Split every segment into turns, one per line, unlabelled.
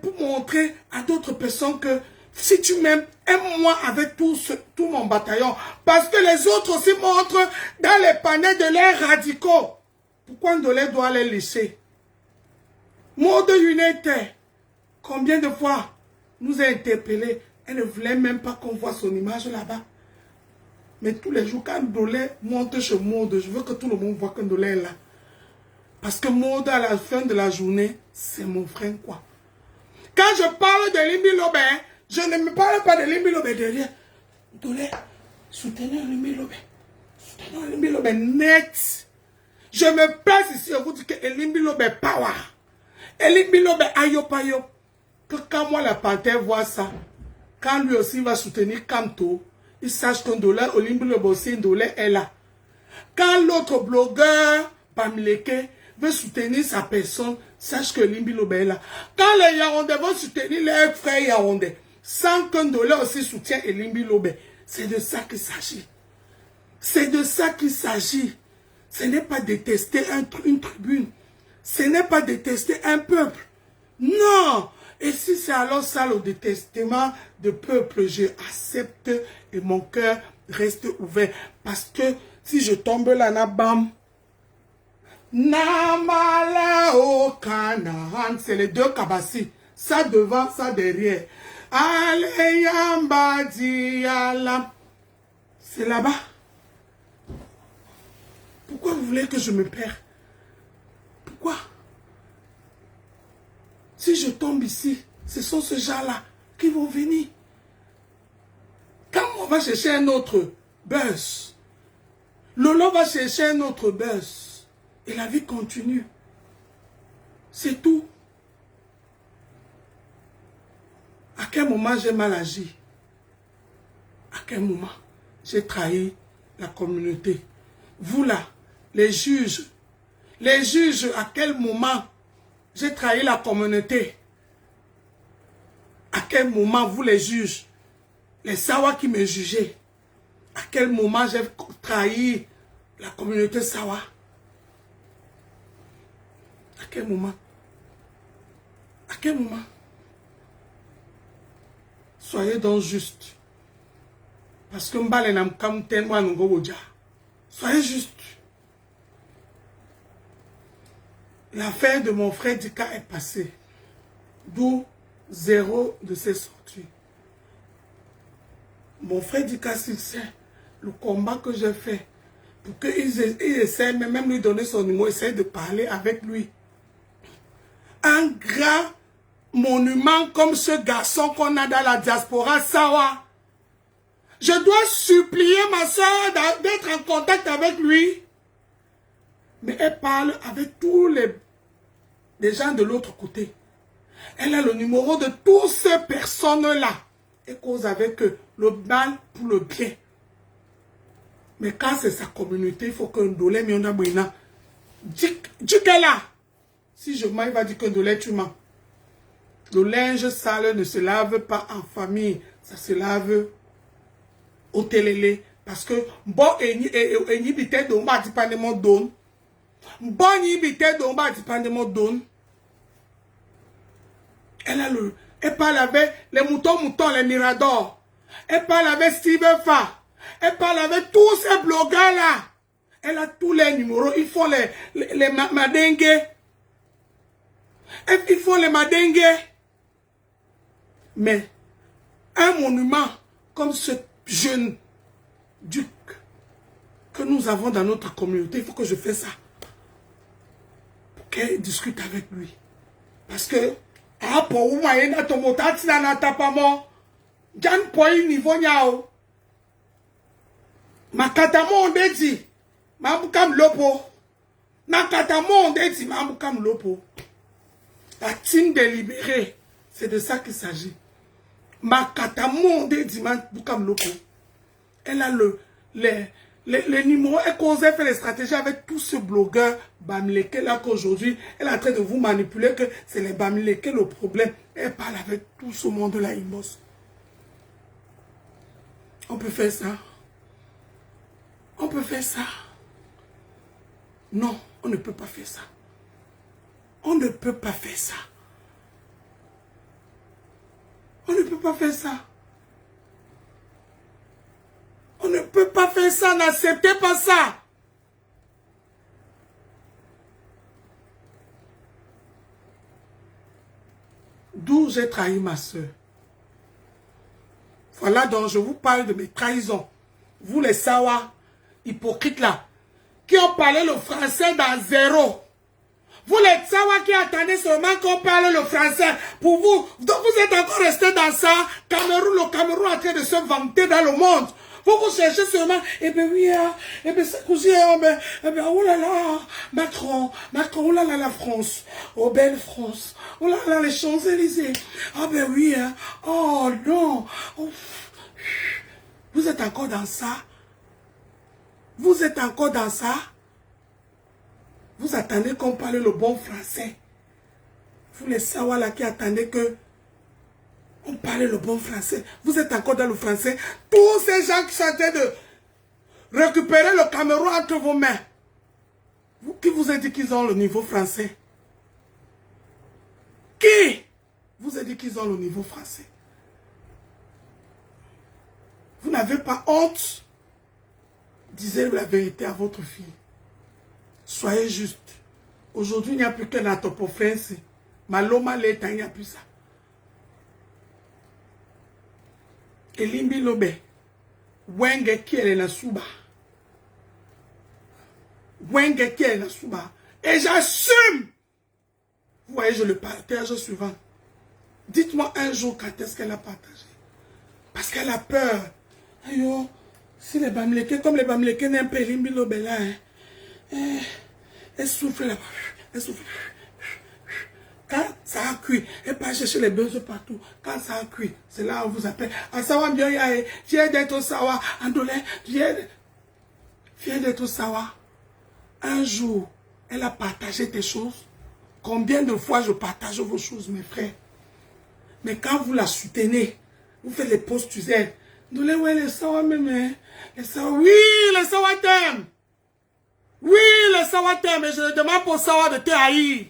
pour montrer à d'autres personnes que si tu m'aimes, aime-moi avec tout mon bataillon. Parce que les autres aussi montrent dans les panneaux de leurs radicaux. Pourquoi Ndolé doit les laisser? Mode United, combien de fois nous a interpellés? Elle ne voulait même pas qu'on voit son image là-bas. Mais tous les jours, quand Ndolé monte chez Mode, je veux que tout le monde voit que Ndolé est là. Parce que Mode, à la fin de la journée, c'est mon frère, quoi. Quand je parle de Limbi Lobé, je ne me parle pas de Limbi Lobé derrière. Ndolé, soutenez Limbi Lobé. Soutenez Limbi Lobé net. Je me place ici et vous dis que Limbi Lobé power. Limbi Lobé ayo payo. Que quand moi la panthère voit ça, quand lui aussi va soutenir Kamto, il sache que Ndolé, Limbi Lobé aussi, Ndolé est là. Quand l'autre blogueur, Bamileke, veut soutenir sa personne, sache que Limbi Lobé est là. Quand les Yaoundé vont soutenir leurs frères Yaoundé, sans que Ndolé aussi soutienne Limbi Lobé, c'est de ça qu'il s'agit. C'est de ça qu'il s'agit. Ce n'est pas détester une tribune. Ce n'est pas détester un peuple. Non. Et si c'est alors ça le détestement de peuple, je accepte et mon cœur reste ouvert. Parce que si je tombe là, bam, Namala o Canaan, c'est les deux kabassi. Ça devant, ça derrière. Aleyamba dialam. C'est là-bas. Pourquoi vous voulez que je me perds? Pourquoi? Si je tombe ici, ce sont ces gens-là qui vont venir. Quand on va chercher un autre buzz, Lolo va chercher un autre buzz. Et la vie continue. C'est tout. À quel moment j'ai mal agi? À quel moment j'ai trahi la communauté? Vous là, les juges, à quel moment j'ai trahi la communauté? À quel moment, vous les juges, les Sawa qui me jugeaient, à quel moment j'ai trahi la communauté Sawa? À quel moment? À quel moment? Soyez donc justes. Parce que soyez justes. L'affaire de mon frère Dika est passée. D'où 0 de ses sorties. Mon frère Dika, s'il sait le combat que j'ai fait, pour qu'ils essaient, même lui donner son numéro, essayer de parler avec lui. Un grand monument comme ce garçon qu'on a dans la diaspora, Sawa. Je dois supplier ma soeur d'être en contact avec lui. Mais elle parle avec tous les gens de l'autre côté. Elle a le numéro de toutes ces personnes-là. Et cause avec eux le mal pour le bien. Mais quand c'est sa communauté, il faut qu'un dolé m'y en a brûlé. Dis qu'elle là. Si je mens, il va dire qu'un dolé tu mens. Le linge sale ne se lave pas en famille. Ça se lave au télélé. Parce que bon, et ni bité d'on va dépendamment d'on. Bon, ni bité d'on va dépendamment d'on. Elle parle avec les moutons, les miradors. Elle parle avec Steven Fa. Elle parle avec tous ces blogueurs-là. Elle a tous les numéros. Ils font les madingues. Ils font les madingues. Mais un monument comme ce jeune duc que nous avons dans notre communauté, il faut que je fasse ça. Pour qu'elle discute avec lui. Parce que ah, pour moi, il y a ton motati dans la tapamo. Jan poi niveau nyao. Makatamo on dit. Mambukam lopo. Makatamo on dit. Mambukam lopo. La team délibérée. C'est de ça qu'il s'agit. Makatamo on dit. Mambukam lopo. Elle a les numéros. Elle causait faire les stratégies avec tous ces blogueurs Bamileke là qu'aujourd'hui, elle est en train de vous manipuler que c'est les Bamileke le problème. Elle parle avec tout ce monde là, il bosse. On peut faire ça. On peut faire ça. Non, on ne peut pas faire ça. On ne peut pas faire ça. pas faire ça. On ne peut pas faire ça, n'acceptez pas ça. D'où j'ai trahi ma soeur. Voilà donc je vous parle de mes trahisons. Vous les Sawa, hypocrites là, qui ont parlé le français dans zéro. Vous les Sawa qui attendez seulement qu'on parle le français. Pour vous, donc vous êtes encore restés dans ça. Le Cameroun est en train de se vanter dans le monde. Vous cherchez seulement, eh bien oui, eh bien c'est cousin, eh bien oh là là, Macron, oh là là la France, oh belle France, oh là là les Champs-Élysées, ah ben oui, hein, oh non, oh. Vous êtes encore dans ça? Vous êtes encore dans ça? Vous attendez qu'on parle le bon français. Vous les Sawa là qui attendez que on parle le bon français. Vous êtes encore dans le français. Tous ces gens qui sont en train de récupérer le Cameroun entre vos mains. Vous, qui vous a dit qu'ils ont le niveau français? Qui vous a dit qu'ils ont le niveau français? Vous n'avez pas honte? Disez la vérité à votre fille. Soyez juste. Aujourd'hui, il n'y a plus qu'un atopofrance. Maloma l'État, il n'y a plus ça. Elimbi lobe. Wenge kiele na suba. Wenge kiele na suba. Et j'assume. Vous voyez, je le partage suivant. Dites-moi un jour quand est-ce qu'elle a partagé. Parce qu'elle a peur. Ayo, si les Bamileke, comme les Bamileke n'aiment pas Elimbi lobe là, hein, elle souffle là-bas. Elle souffle. Quand ça a cuit, et pas chercher les besoins partout. Quand ça a cuit, c'est là où on vous appelle. Asawa Mbioya, fier d'être au Sawa. Andolé, fier d'être au Sawa. Un jour, elle a partagé tes choses. Combien de fois je partage vos choses, mes frères? Mais quand vous la soutenez, vous faites les postusaires. Andolé, ouais, les Sawa même. Les Sawa, oui, les Sawa t'aiment. Oui, les Sawa t'aiment. Mais je demande pour Sawa de te haïr.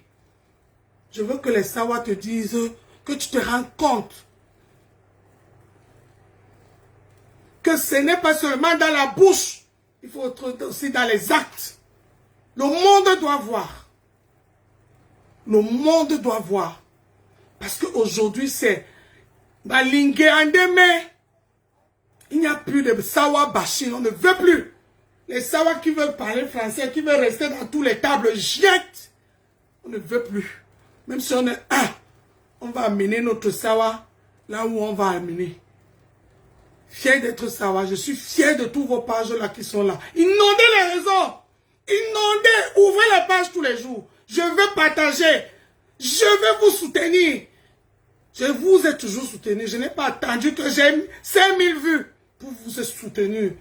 Je veux que les Sawa te disent que tu te rends compte que ce n'est pas seulement dans la bouche, il faut être aussi dans les actes. Le monde doit voir. Le monde doit voir. Parce qu'aujourd'hui, c'est Malingé Andeme. Il n'y a plus de Sawa bashing, on ne veut plus. Les Sawa qui veulent parler français, qui veulent rester dans tous les tables, jettent. On ne veut plus. Même si on est un, on va amener notre Sawa là où on va amener. Fier d'être Sawa, je suis fier de tous vos pages là qui sont là. Inondez les réseaux. Inondez, ouvrez les pages tous les jours. Je veux partager. Je veux vous soutenir. Je vous ai toujours soutenu. Je n'ai pas attendu que j'ai 5000 vues pour vous soutenir.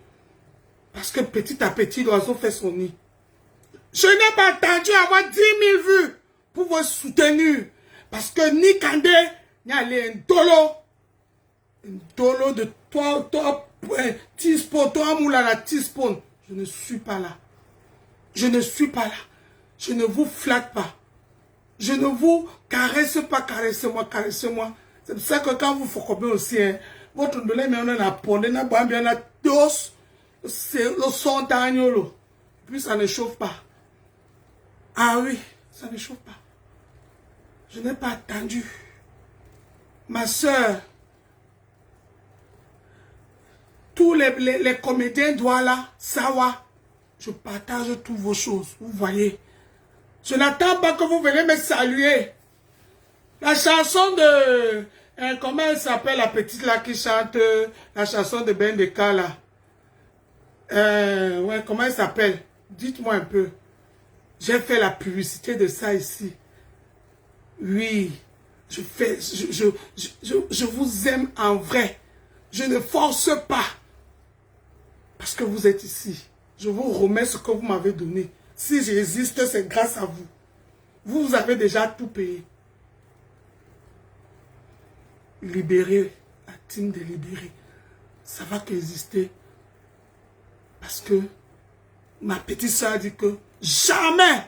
Parce que petit à petit, l'oiseau fait son nid. Je n'ai pas attendu avoir 10 000 vues pour vous soutenir. Parce que ni Kandé, ni allé un dolo de toi, tispon, toi, moulala, tispon. Je ne suis pas là. Je ne suis pas là. Je ne vous flatte pas. Je ne vous caresse pas, caressez-moi, caressez-moi. C'est pour ça que quand vous focobez aussi, hein, votre ndolé, mais on a pondé, on a bambi, on a dos, c'est le son d'agnolo. Puis ça ne chauffe pas. Ah oui, ça ne chauffe pas. Je n'ai pas attendu. Ma soeur, tous les comédiens Douala, Sawa, je partage toutes vos choses. Vous voyez. Je n'attends pas que vous venez me saluer. La chanson de... comment elle s'appelle la petite là qui chante la chanson de Bendeka là? Ouais, comment elle s'appelle? Dites-moi un peu. J'ai fait la publicité de ça ici. Oui, je vous aime en vrai. Je ne force pas. Parce que vous êtes ici. Je vous remets ce que vous m'avez donné. Si j'existe, c'est grâce à vous. Vous avez déjà tout payé. Libérer, la team de libérer. Ça va qu'exister. Parce que ma petite soeur a dit que jamais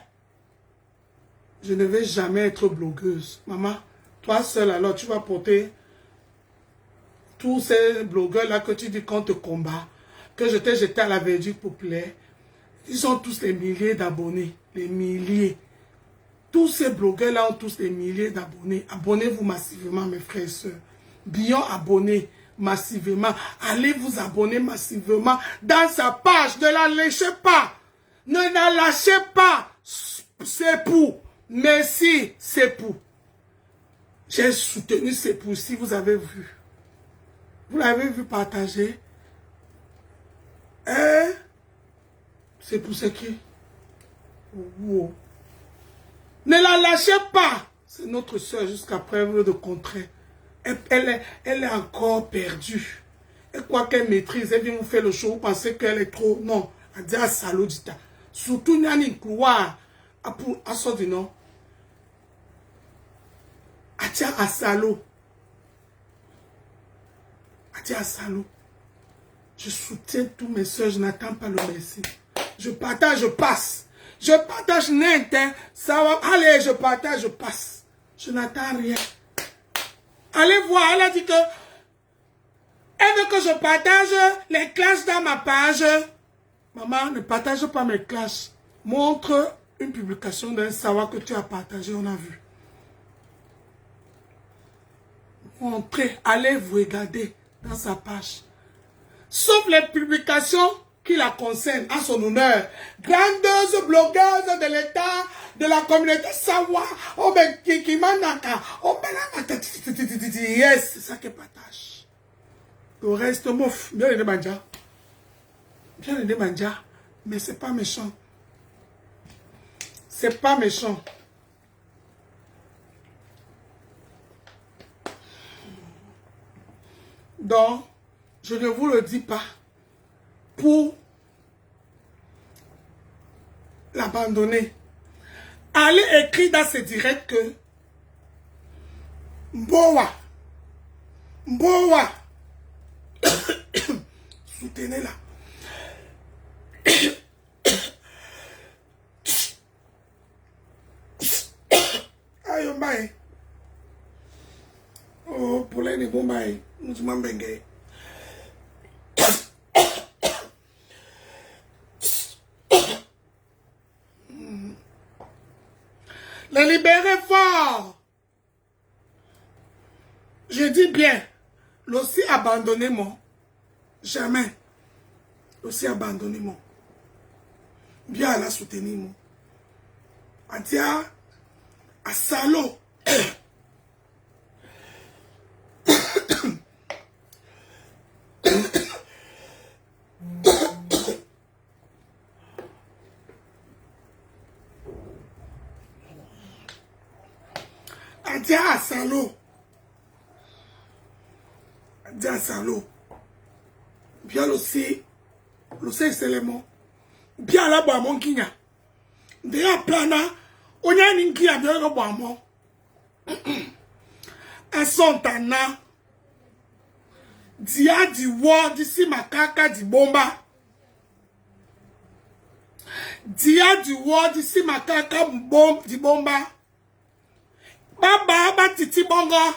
je ne vais jamais être blogueuse. Maman, toi seule alors, tu vas porter tous ces blogueurs-là que tu dis qu'on te combat, que je t'ai jeté à la verdure populaire, ils ont tous des milliers d'abonnés, les milliers. Tous ces blogueurs-là ont tous des milliers d'abonnés. Abonnez-vous massivement, mes frères et sœurs. Bien abonnés massivement. Allez vous abonner massivement dans sa page. Ne la lâchez pas. Ne la lâchez pas. C'est pour. Merci, c'est pour. J'ai soutenu c'est pour. Si vous avez vu. Vous l'avez vu partager. Hein? C'est pour ce qui. Wow. Ne la lâchez pas. C'est notre soeur jusqu'à preuve de contraire. Elle est encore perdue. Et quoi qu'elle maîtrise, elle vient vous faire le show. Vous pensez qu'elle est trop. Non. Elle dit à salaud dita. Surtout, il y a une couloir. À son du nom. Atia à salaud. Atia à salaud. Je soutiens tous mes soeurs. Je n'attends pas le merci. Je partage, je passe. Je partage net, hein. Ça va. Allez, je partage, je passe. Je n'attends rien. Allez voir, elle a dit que elle veut que je partage les classes dans ma page. Maman, ne partage pas mes classes. Montre une publication d'un savoir que tu as partagé, on a vu. Montrez, allez vous regarder dans sa page. Sauf les publications qui la concernent à son honneur. Grandeuse blogueuse de l'État, de la communauté savoir. Oh ben, qui manaka. Oh ben, yes, c'est ça qu'elle partage. Le reste, mouf, bien les manja. Bien les manja. Mais c'est pas méchant. C'est pas méchant. Donc, je ne vous le dis pas pour l'abandonner. Allez écrire dans ce direct que Mbowa, soutenez-la. Aïe, mbaye. Oh, pour les niveaux, mbaye. Nous sommes bengue. Les libérer fort. Je dis bien, l'aussi abandonnez-moi. Jamais. L'aussi abandonnez-moi. Bien à la soutenir-moi. Adia, à salaud. Adia à salaud. Adia à salaud. Bien aussi c'est le mot. Bien là, bah, mon kinya. Déjà, plana, on y a une qui a bien le bon mot. Un son tana. Dia di war, d'ici ma caca di bomba. Dia di war, d'ici ma caca di bomba. Baba, titi bongo.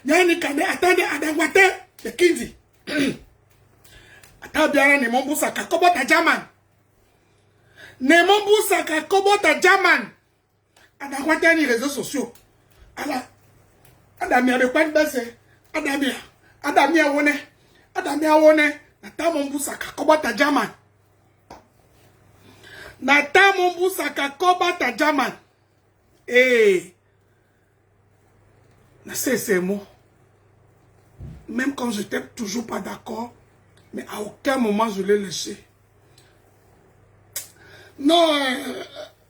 Yani kane, attendez, adagwate, de kindi. Atabiara ne mon boussaka kobota jaman. Ne mon boussaka kobota jaman. Adakwata ni réseaux sociaux. Ala. Adamia de quoi de baisse. Adamia wone. Nata mon boussaka kobota jaman. Nata mon boussaka kobota jaman. Eh. C'est ces mots. Même quand je n'étais toujours pas d'accord. Mais à aucun moment je l'ai laissé. Non,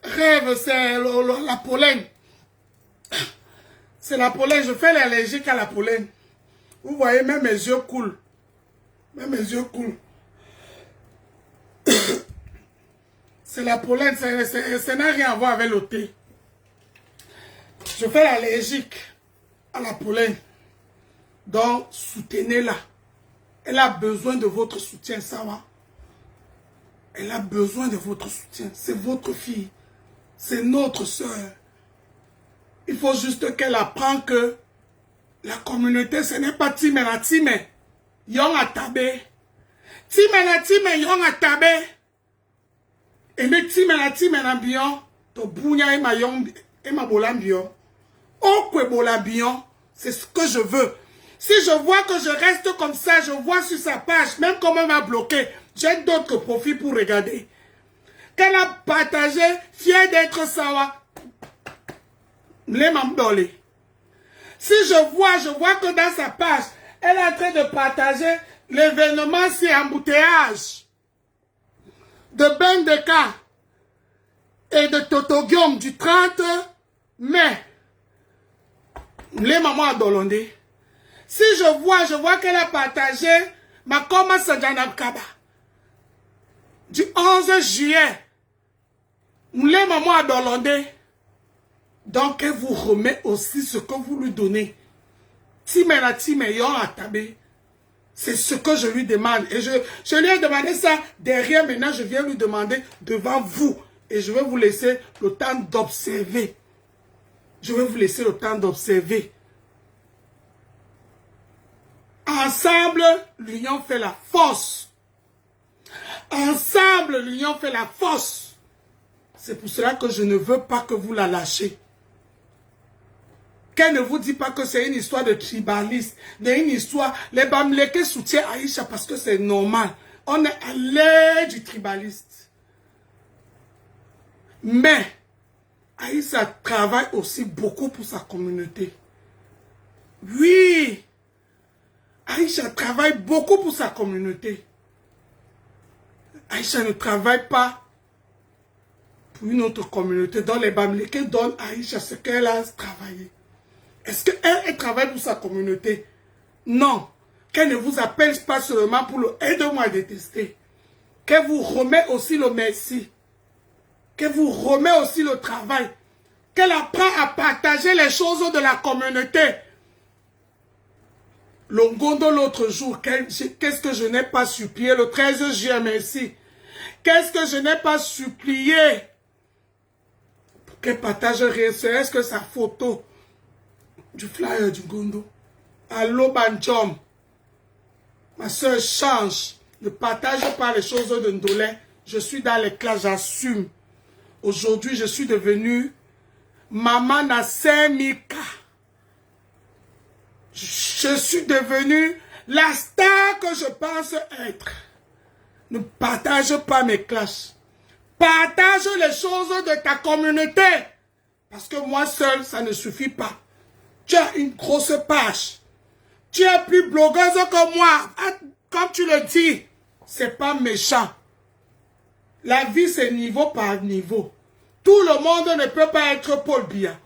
rêve, c'est la pollen. C'est la pollen. Je fais l'allergique à la pollen. Vous voyez, même mes yeux coulent. C'est la pollen. Ça n'a rien à voir avec le thé. Je fais l'allergique à la pollen. Donc, soutenez-la. Elle a besoin de votre soutien, ça va. Elle a besoin de votre soutien. C'est votre fille. C'est notre soeur. Il faut juste qu'elle apprenne que La communauté, ce n'est pas Timena Time. Yon Atabe. Timena Time, Yon Atabe. Et mais Timena Time, Bion. To Bounya et ma Yon et ma Bolambion. Okwe Bolambion. C'est ce que je veux. Si je vois que je reste comme ça, je vois sur sa page, même comme elle m'a bloqué, j'ai d'autres profils pour regarder. Qu'elle a partagé, fière d'être Sawa. Les Mamdolé. Si je vois que dans sa page, elle est en train de partager l'événement si embouteillage de Bendeka et de Totogium du 30 mai. Les mamans à Dolondé. Si je vois qu'elle a partagé Makoma Sajanabkaba du 11 juillet. Les mamans à Dolondé. Donc, elle vous remet aussi ce que vous lui donnez. Timena Timeyon Atabé. C'est ce que je lui demande. Et je lui ai demandé ça derrière. Maintenant, je viens lui demander devant vous. Et je vais vous laisser le temps d'observer. Je vais vous laisser le temps d'observer. Ensemble, l'union fait la force. Ensemble, l'union fait la force. C'est pour cela que je ne veux pas que vous la lâchiez. Qu'elle ne vous dit pas que c'est une histoire de tribaliste, une histoire. Les Bamileke soutiennent Aïcha parce que c'est normal. On est à l'ère du tribaliste. Mais Aïcha travaille aussi beaucoup pour sa communauté. Oui. Aïcha travaille beaucoup pour sa communauté. Aïcha ne travaille pas pour une autre communauté. Dans les Bamileke donnent à Aïcha ce qu'elle a travaillé. Est-ce qu'elle travaille pour sa communauté? Non. Qu'elle ne vous appelle pas seulement pour le aide-moi à détester. Qu'elle vous remet aussi le merci. Qu'elle vous remet aussi le travail. Qu'elle apprend à partager les choses de la communauté. Longondo l'autre jour, qu'est-ce que je n'ai pas supplié le 13 juillet, merci. Qu'est-ce que je n'ai pas supplié pour qu'elle partage rien, est-ce que sa photo du flyer du Gondo. Allô Banjom. Ma soeur change. Ne partage pas les choses de Ndolé. Je suis dans les classes, j'assume. Aujourd'hui, je suis devenue Maman Nasser Mika. Je suis devenue la star que je pense être. Ne partage pas mes classes. Partage les choses de ta communauté. Parce que moi seul, ça ne suffit pas. Tu as une grosse page. Tu es plus blogueuse que moi. Comme tu le dis, c'est pas méchant. La vie, c'est niveau par niveau. Tout le monde ne peut pas être Paul Biya.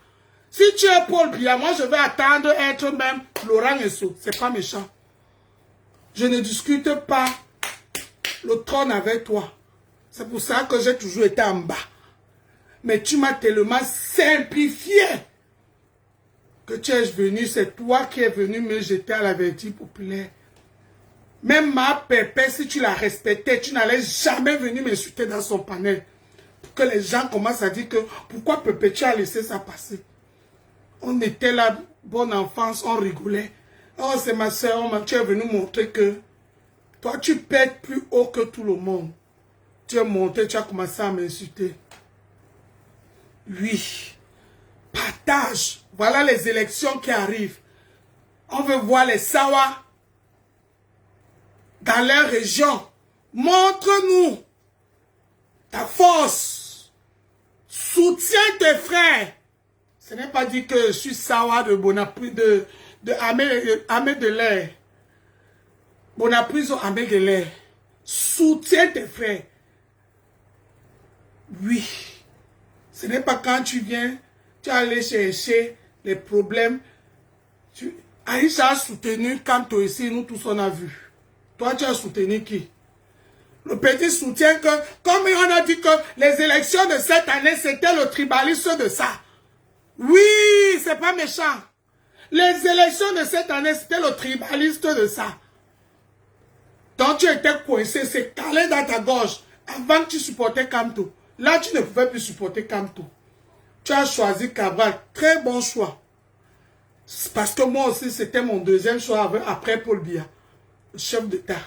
Si tu es Paul Biya, moi je vais attendre être même Laurent Esso. C'est pas méchant. Je ne discute pas le trône avec toi. C'est pour ça que j'ai toujours été en bas. Mais tu m'as tellement simplifié que tu es venu, c'est toi qui es venu me jeter à la vertu populaire. Même ma pépé, si tu la respectais, tu n'allais jamais venir m'insulter dans son panel. Pour que les gens commencent à dire que pourquoi Pépé, tu as laissé ça passer. On était là, bonne enfance, on rigolait. Oh, c'est ma soeur, tu es venu montrer que toi, tu pètes plus haut que tout le monde. Tu es monté, tu as commencé à m'insulter. Oui. Partage. Voilà les élections qui arrivent. On veut voir les Sawa dans leur région. Montre-nous ta force. Soutiens tes frères. Ce n'est pas dit que je suis Sawa de Bonaparte, de Amé de l'air. Bonaparte ou Amé de l'air. Soutiens tes frères. Oui. Ce n'est pas quand tu viens, tu as allé chercher les problèmes. Aïcha a soutenu quand toi ici, nous tous on a vu. Toi, tu as soutenu qui? Le petit soutien que, comme on a dit que les élections de cette année, c'était le tribaliste de ça. Oui, c'est pas méchant. Les élections de cette année, c'était le tribaliste de ça. Donc tu étais coincé, c'est calé dans ta gorge. Avant que tu supportais Kamto. Là, tu ne pouvais plus supporter Kamto. Tu as choisi Cabral. Très bon choix. Parce que moi aussi, c'était mon deuxième choix après Paul Biya, le chef d'État.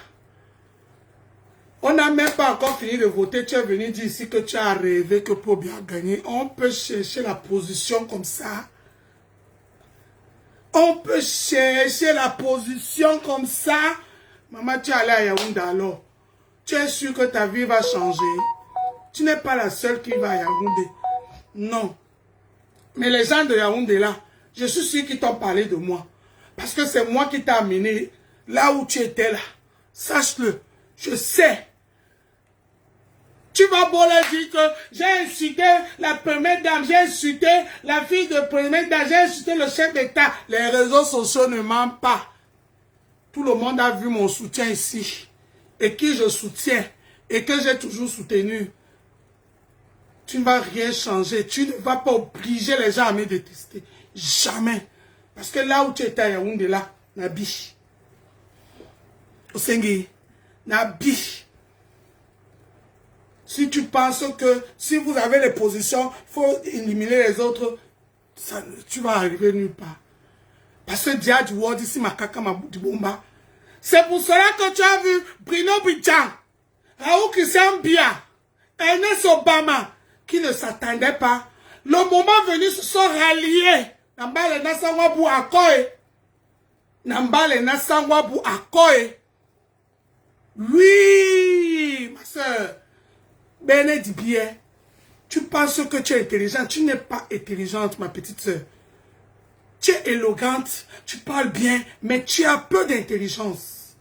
On n'a même pas encore fini de voter. Tu es venu dire ici que tu as rêvé que Paul Biya a gagné. On peut chercher la position comme ça. On peut chercher la position comme ça. Maman, tu es allé à Yaoundé alors. Tu es sûr que ta vie va changer. Tu n'es pas la seule qui va à Yaoundé. Non. Mais les gens de Yaoundé là, je suis sûr qu'ils t'ont parlé de moi. Parce que c'est moi qui t'ai amené là où tu étais là. Sache-le. Je sais. Tu vas beau leur dire que j'ai insulté la première dame, j'ai insulté la fille de première dame, j'ai insulté le chef d'État. Les réseaux sociaux ne mentent pas. Tout le monde a vu mon soutien ici. Et qui je soutiens. Et que j'ai toujours soutenu. Tu ne vas rien changer. Tu ne vas pas obliger les gens à me détester. Jamais. Parce que là où tu étais à Yaoundé là, Nabi. Osengi, Nabi. Si tu penses que si vous avez les positions, il faut éliminer les autres, ça, tu vas arriver nulle part. Parce que Dia du Word ici, Makaka Mabudibomba. C'est pour cela que tu as vu Bruno Bidjan, Raoul Christian Bia, Ernest Obama, qui ne s'attendaient pas. Le moment venu, se sont ralliés. Nambale Nassangwabu Akoe. Nambale Nassangwabu Akoe. Oui, ma soeur. Bénédicte, tu penses que tu es intelligente. Tu n'es pas intelligente, ma petite soeur. Tu es élégante, tu parles bien, mais tu as peu d'intelligence.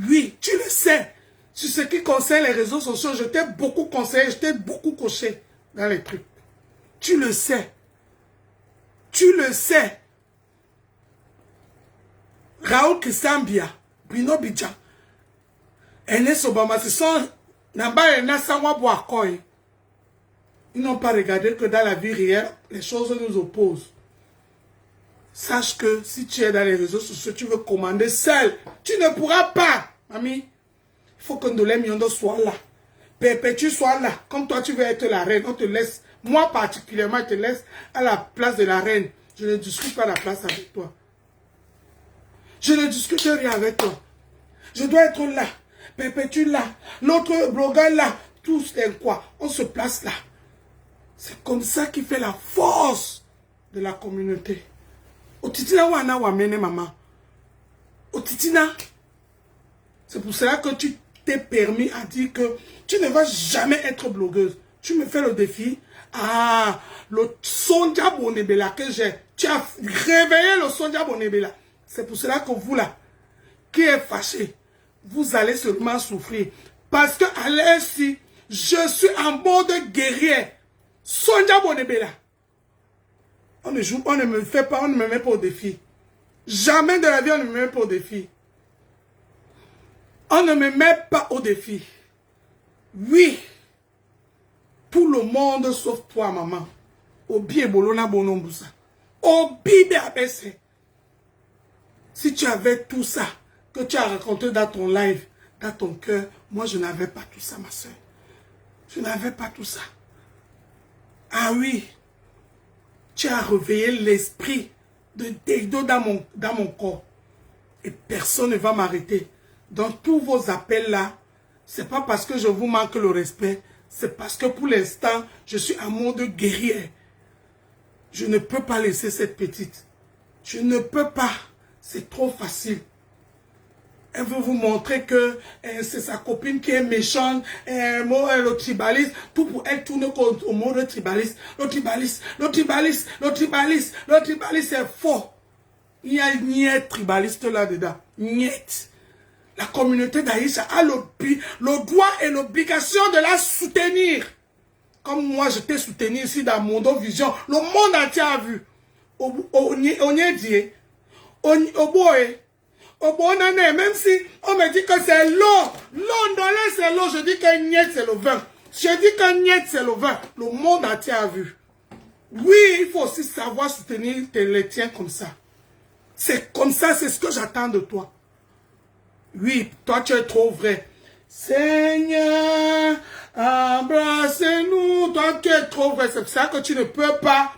Oui, tu le sais. Sur ce qui concerne les réseaux sociaux, je t'ai beaucoup conseillé, je t'ai beaucoup coché dans les trucs. Tu le sais. Tu le sais. Raoul Christian-Bia, Bruno Bidjan, Ernest Obama, ce sont Namba et Nassangwa Boakoy. Ils n'ont pas regardé que dans la vie réelle, les choses nous opposent. Sache que si tu es dans les réseaux sociaux, tu veux commander seul. Tu ne pourras pas, mamie. Il faut que Ndolé Miondo soit là. Pépé, tu sois là. Comme toi, tu veux être la reine. On te laisse, moi particulièrement, je te laisse à la place de la reine. Je ne discute pas la place avec toi. Je ne discute rien avec toi. Je dois être là. Pépé, tu là. L'autre blogueur là. Tous les quoi. On se place là. C'est comme ça qui fait la force de la communauté. Otitina wana wamene maman. Otitina. C'est pour cela que tu t'es permis à dire que tu ne vas jamais être blogueuse. Tu me fais le défi. Ah, le Sonja Bonebela que j'ai. Tu as réveillé le Sonja Bonebela. C'est pour cela que vous là, qui est fâché, vous allez seulement souffrir. Parce que à l'instant, je suis en mode guerrier. Sonja Bonebela. On ne joue, on ne me fait pas, on ne me met pas au défi. Jamais de la vie, on ne me met pas au défi. On ne me met pas au défi. Oui. Tout le monde sauf toi, maman. Obi et Bolona Bonombusa. Obi BABC. Si tu avais tout ça que tu as raconté dans ton live, dans ton cœur, moi je n'avais pas tout ça, ma soeur. Je n'avais pas tout ça. Ah oui. Tu as réveillé l'esprit de Deido dans mon corps. Et personne ne va m'arrêter. Dans tous vos appels là, c'est pas parce que je vous manque le respect, c'est parce que pour l'instant, je suis en mode guerrier. Je ne peux pas laisser cette petite. Je ne peux pas. C'est trop facile. Elle veut vous montrer que c'est sa copine qui est méchante, le tribaliste. Tout pour elle tourne au mode tribaliste. Le tribaliste, le tribaliste, le tribaliste, le tribaliste, c'est faux. Il y a ni tribaliste là-dedans. Niet. La communauté d'Aïcha a le droit et l'obligation de la soutenir. Comme moi, je t'ai soutenu ici dans Mondo Vision. Le monde entier a vu. On y est dit. Au boy. Au bon année, même si on me dit que c'est l'eau. L'eau ndolé, c'est l'eau. Je dis que niet, c'est le vin. Je dis que niet, c'est le vin. Le monde entier a vu. Oui, il faut aussi savoir soutenir les tiens comme ça. C'est comme ça, c'est ce que j'attends de toi. Oui, toi tu es trop vrai. Seigneur, embrassez-nous. Toi tu es trop vrai. C'est pour ça que tu ne peux pas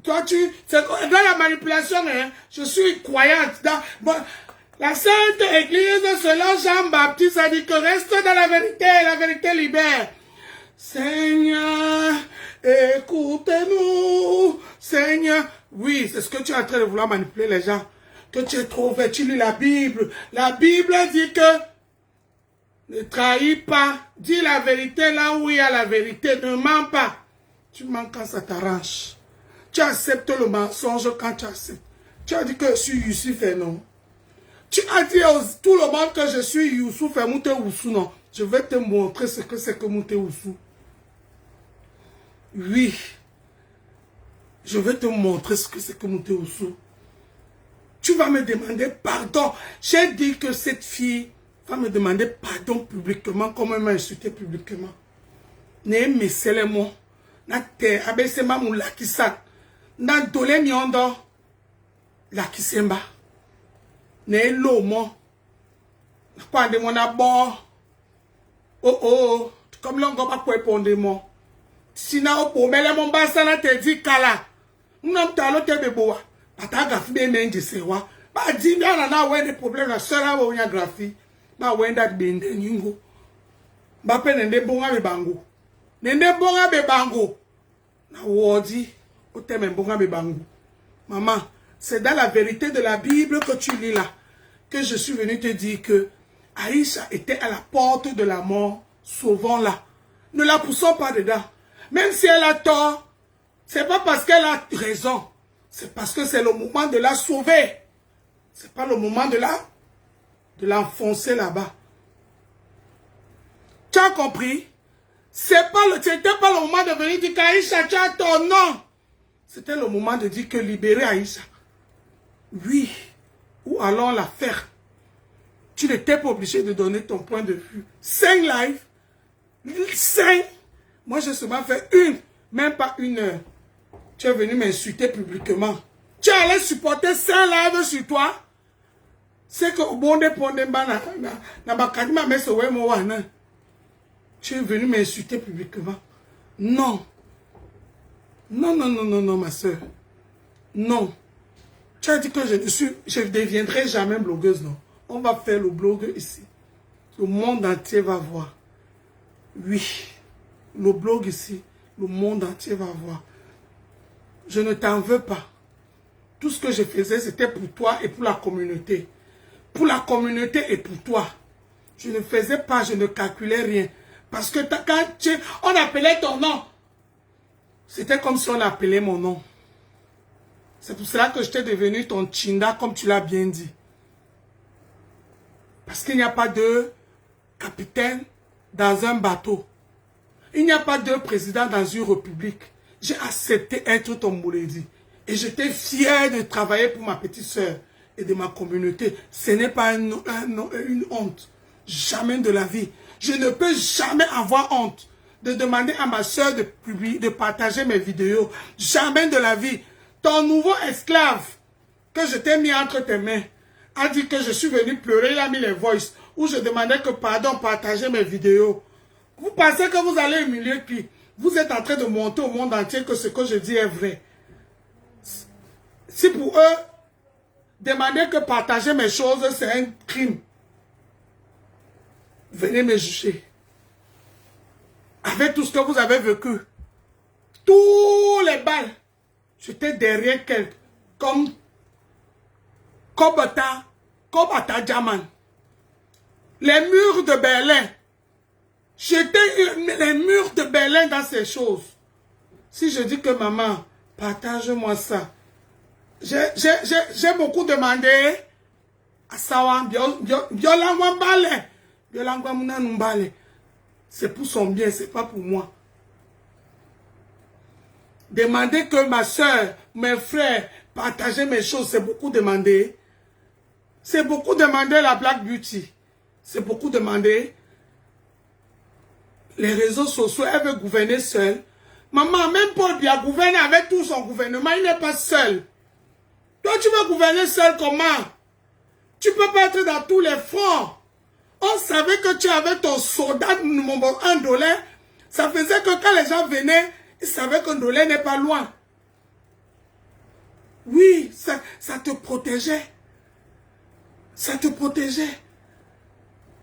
Toi, c'est dans la manipulation, hein, je suis croyante. Bon, la Sainte Église, selon Jean-Baptiste, a dit que reste dans la vérité libère. Seigneur, écoutez-nous, Seigneur. Oui, c'est ce que tu es en train de vouloir manipuler les gens. Que tu es trop fait, tu lis la Bible. La Bible dit que ne trahis pas, dis la vérité là où il y a la vérité, ne mens pas. Tu mens quand ça t'arrange. Tu acceptes le mensonge quand tu acceptes. Tu as dit que je suis Youssouf et non. Tu as dit à tout le monde que je suis Youssouf et Mouté Oussou, non. Je vais te montrer ce que c'est que Mouté Oussou. Oui. Je vais te montrer ce que c'est que Mouté Oussou. Tu vas me demander pardon. J'ai dit que cette fille va me demander pardon publiquement, comme elle m'a insulté publiquement. Ne me selemo. Na te abesema mu lakisa. Na dole nyondo. Lakisemba. Ne lomo. Na kwande mona bon. Oh oh. Comme l'ongo pas pour répondre moi. Sina opo mele mon basa na te di kala. N'am talo te beboa. Pata grafi be menje sewa. Ba di mi ana na we de problème na sera wo nya grafi. Ba wenda bende nyingo. Ba pe nende bonga be bango. Nende bonga be bango. Na wodi o te men bonga be bango. Maman, c'est dans la vérité de la Bible que tu lis là que je suis venu te dire que Aïcha était à la porte de la mort, sauvons-la. Ne la poussons pas dedans. Même si elle a tort, c'est pas parce qu'elle a raison. C'est parce que c'est le moment de la sauver. C'est pas le moment de l'enfoncer là-bas. Tu as compris? C'était pas le moment de venir dire qu'Aïcha, tu as tort, non. C'était le moment de dire que libérer Aïcha. Oui. Ou alors la faire. Tu n'étais pas obligé de donner ton point de vue. 5 lives. 5. Moi, j'ai seulement fait une. Même pas 1 heure. Tu es venu m'insulter publiquement. Tu allais supporter 5 lives sur toi. C'est que au bon dépôt de tu es venu m'insulter publiquement. Non. Non, non, non, non, non, ma soeur. Non. Tu as dit que je ne deviendrai jamais blogueuse, non. On va faire le blog ici. Le monde entier va voir. Oui. Le blog ici, le monde entier va voir. Je ne t'en veux pas. Tout ce que je faisais, c'était pour toi et pour la communauté. Pour la communauté et pour toi. Je ne faisais pas, je ne calculais rien. Parce que quand on appelait ton nom, c'était comme si on appelait mon nom. C'est pour cela que j'étais devenu ton Chinda, comme tu l'as bien dit. Parce qu'il n'y a pas de capitaine dans un bateau. Il n'y a pas de président dans une république. J'ai accepté être ton Mouledi. Et j'étais fier de travailler pour ma petite soeur et de ma communauté. Ce n'est pas une honte. Jamais de la vie. Je ne peux jamais avoir honte de demander à ma soeur de partager mes vidéos. Jamais de la vie. Ton nouveau esclave que je t'ai mis entre tes mains a dit que je suis venu pleurer. Il a mis les voices où je demandais que pardon, partager mes vidéos. Vous pensez que vous allez humilier qui? Vous êtes en train de montrer au monde entier que ce que je dis est vrai. Si pour eux, demander que partager mes choses, c'est un crime, venez me juger. Avec tout ce que vous avez vécu, tous les balles, j'étais derrière quelqu'un, comme Kobata Djaman. Les murs de Berlin. J'étais les murs de Berlin dans ces choses. Si je dis que maman, partage-moi ça. J'ai beaucoup demandé à Sawan, c'est pour son bien, c'est pas pour moi. Demander que ma soeur, mes frères, partagent mes choses, c'est beaucoup demander. C'est beaucoup demander la Black Beauty. C'est beaucoup demander. Les réseaux sociaux, elle veut gouverner seule. Maman, même Paul Biya gouverne avec tout son gouvernement, il n'est pas seul. Toi, tu veux gouverner seul comment? Tu ne peux pas être dans tous les fronts. On savait que tu avais ton soldat numéro 1 $. Ça faisait que quand les gens venaient, ils savaient que $. n'est pas loin. ça te protégeait. Ça te protégeait.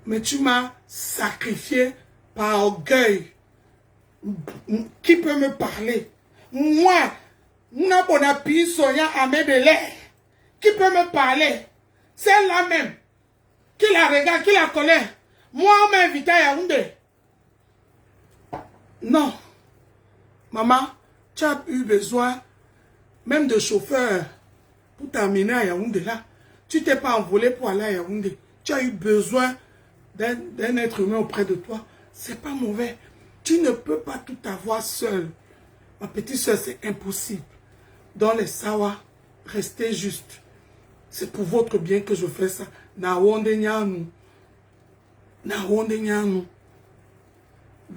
Mais tu m'as sacrifié par orgueil. Qui peut me parler? Moi, n'a pas d'appui soya à mes délais. Qui peut me parler? Celle-là même. Qui la regarde, qui la connaît. Moi, on m'a invité à Yaoundé. Non. Maman, tu as eu besoin même de chauffeur pour t'amener à Yaoundé là. Tu t'es pas envolé pour aller à Yaoundé. Tu as eu besoin d'un être humain auprès de toi. C'est pas mauvais. Tu ne peux pas tout avoir seul. Ma petite soeur, c'est impossible. Dans les sawa, restez juste. C'est pour votre bien que je fais ça. Na wonde nyanu. Na wonde nyanu.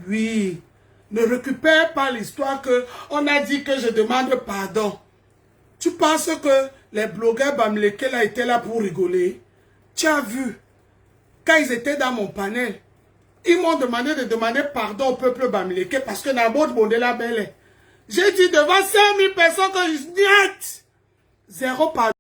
Oui. Ne récupère pas l'histoire que on a dit que je demande pardon. Tu penses que les blogueurs Bamileke là étaient là pour rigoler? Tu as vu, quand ils étaient dans mon panel, ils m'ont demandé de demander pardon au peuple Bamileke parce que Nabot Bondela Belle. J'ai dit devant 5000 personnes que je dis zéro pardon.